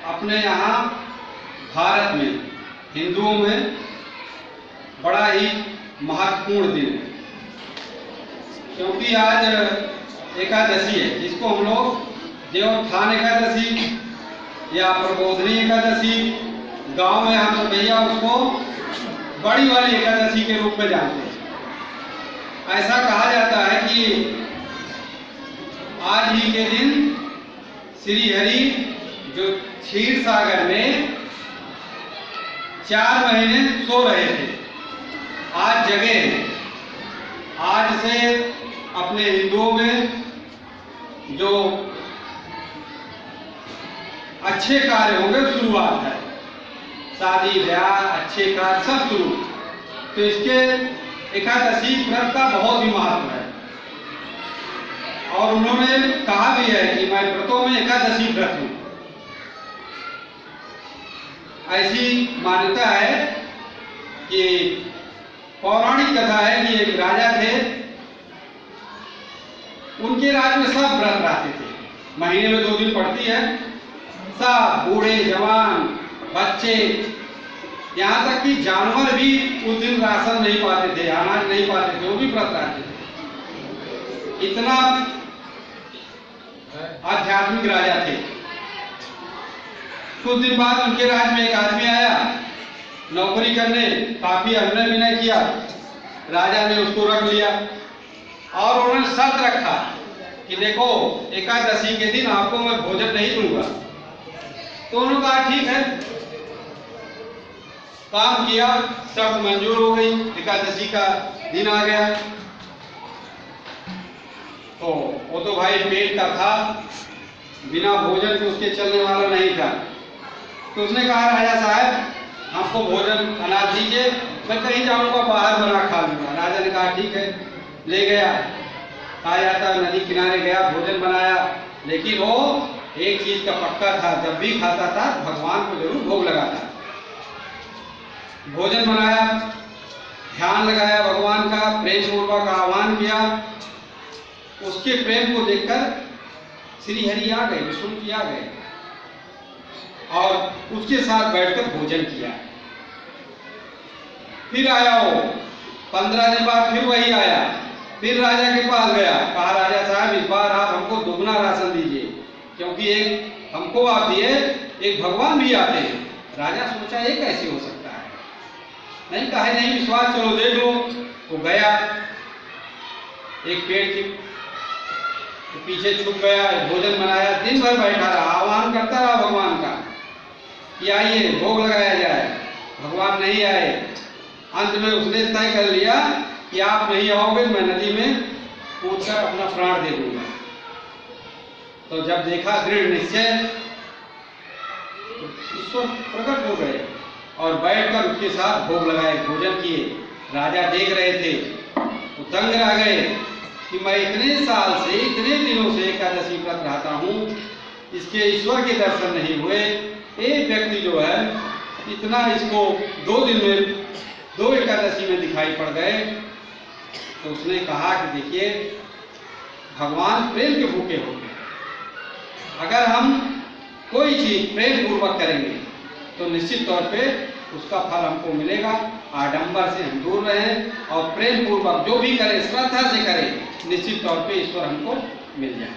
अपने यहाँ भारत में हिंदुओं में बड़ा ही महत्वपूर्ण दिन है, क्योंकि आज एकादशी है, जिसको हम लोग देवोत्थान एकादशी या प्रबोधनी एकादशी, गांव में हम लोग भैया उसको बड़ी वाली एकादशी के रूप में जानते हैं। ऐसा कहा जाता है कि आज ही के दिन श्री हरि जो क्षीर सागर में 4 महीने सो रहे थे, आज जगे हैं। आज से अपने हिंदुओं में जो अच्छे कार्य होंगे शुरुआत है, शादी ब्याह अच्छे कार्य सब शुरू। तो इसके एकादशी व्रत का बहुत ही महत्व है, और उन्होंने कहा भी है कि मैं व्रतों में एकादशी व्रत हूं। ऐसी मान्यता है कि पौराणिक कथा है कि एक राजा थे, उनके राज में सब व्रत रहते थे। महीने में 2 दिन पड़ती है, सब बूढ़े जवान बच्चे, यहाँ तक कि जानवर भी उस दिन राशन नहीं पाते थे, अनाज नहीं पाते थे, वो भी व्रत रहते थे। इतना आध्यात्मिक राजा थे। कुछ दिन बाद उनके राज्य में एक आदमी आया नौकरी करने, काफी अन्य विनय किया। राजा ने उसको रख लिया और उन्होंने शर्त रखा कि देखो एकादशी के दिन आपको मैं भोजन नहीं दूंगा। तो उन्होंने कहा ठीक है, काम किया, शर्त मंजूर हो गई, एकादशी का दिन आ गया। तो वो तो भाई पेट का था, बिना भोजन के उसके चलने वाला नहीं था। तो उसने कहा राजा साहब हमको भोजन अनाज दीजिए, मैं कहीं जाऊंगा बाहर बना खा लूंगा। राजा ने कहा ठीक है, ले गया। कहा जाता नदी किनारे गया, भोजन बनाया, लेकिन वो एक चीज का पक्का था, जब भी खाता था भगवान को जरूर भोग लगाता। भोजन बनाया, ध्यान लगाया भगवान का, प्रेम पूर्वक आह्वान किया। उसके प्रेम को देखकर श्री हरि आ गए, विष्णु जी आ गए और उसके साथ बैठकर भोजन किया। फिर आया वो 15 दिन बाद, फिर वही आया, फिर राजा के पास गया। कहा राजा साहब इस बार आप हमको दुगना राशन दीजिए, क्योंकि एक हमको आप दिए, एक भगवान भी आते हैं। राजा सोचा ये कैसे हो सकता है, नहीं कहा नहीं विश्वास, चलो देख लो। वो गया, एक पेड़ के पीछे छुप गया, भोजन बनाया, दिन भर बैठा रहा, आह्वान करता रहा भगवान का कि आइए भोग लगाया जाए। भगवान नहीं आए। अंत में उसने तय कर लिया कि आप नहीं आओगे मैं नदी में कूदकर अपना प्राण दे दूंगा। तो जब देखा दृढ़ निश्चय, ईश्वर प्रकट हो गए और बैठकर उसके साथ भोग लगाए, भोजन किए। राजा देख रहे थे, वो दंग रह गए कि मैं इतने साल से, इतने दिनों से एकादशी व्रत रहता हूँ, इसके ईश्वर के दर्शन नहीं हुए। एक व्यक्ति जो है इतना इसको 2 दिन में 2 एकादशी में दिखाई पड़ गए। तो उसने कहा कि देखिए भगवान प्रेम के भूखे होते हैं। अगर हम कोई चीज प्रेम पूर्वक करेंगे तो निश्चित तौर पे उसका फल हमको मिलेगा। आडंबर से हम दूर रहें और प्रेम पूर्वक जो भी करें, श्रद्धा से करें, निश्चित तौर पे ईश्वर हमको मिल जाए।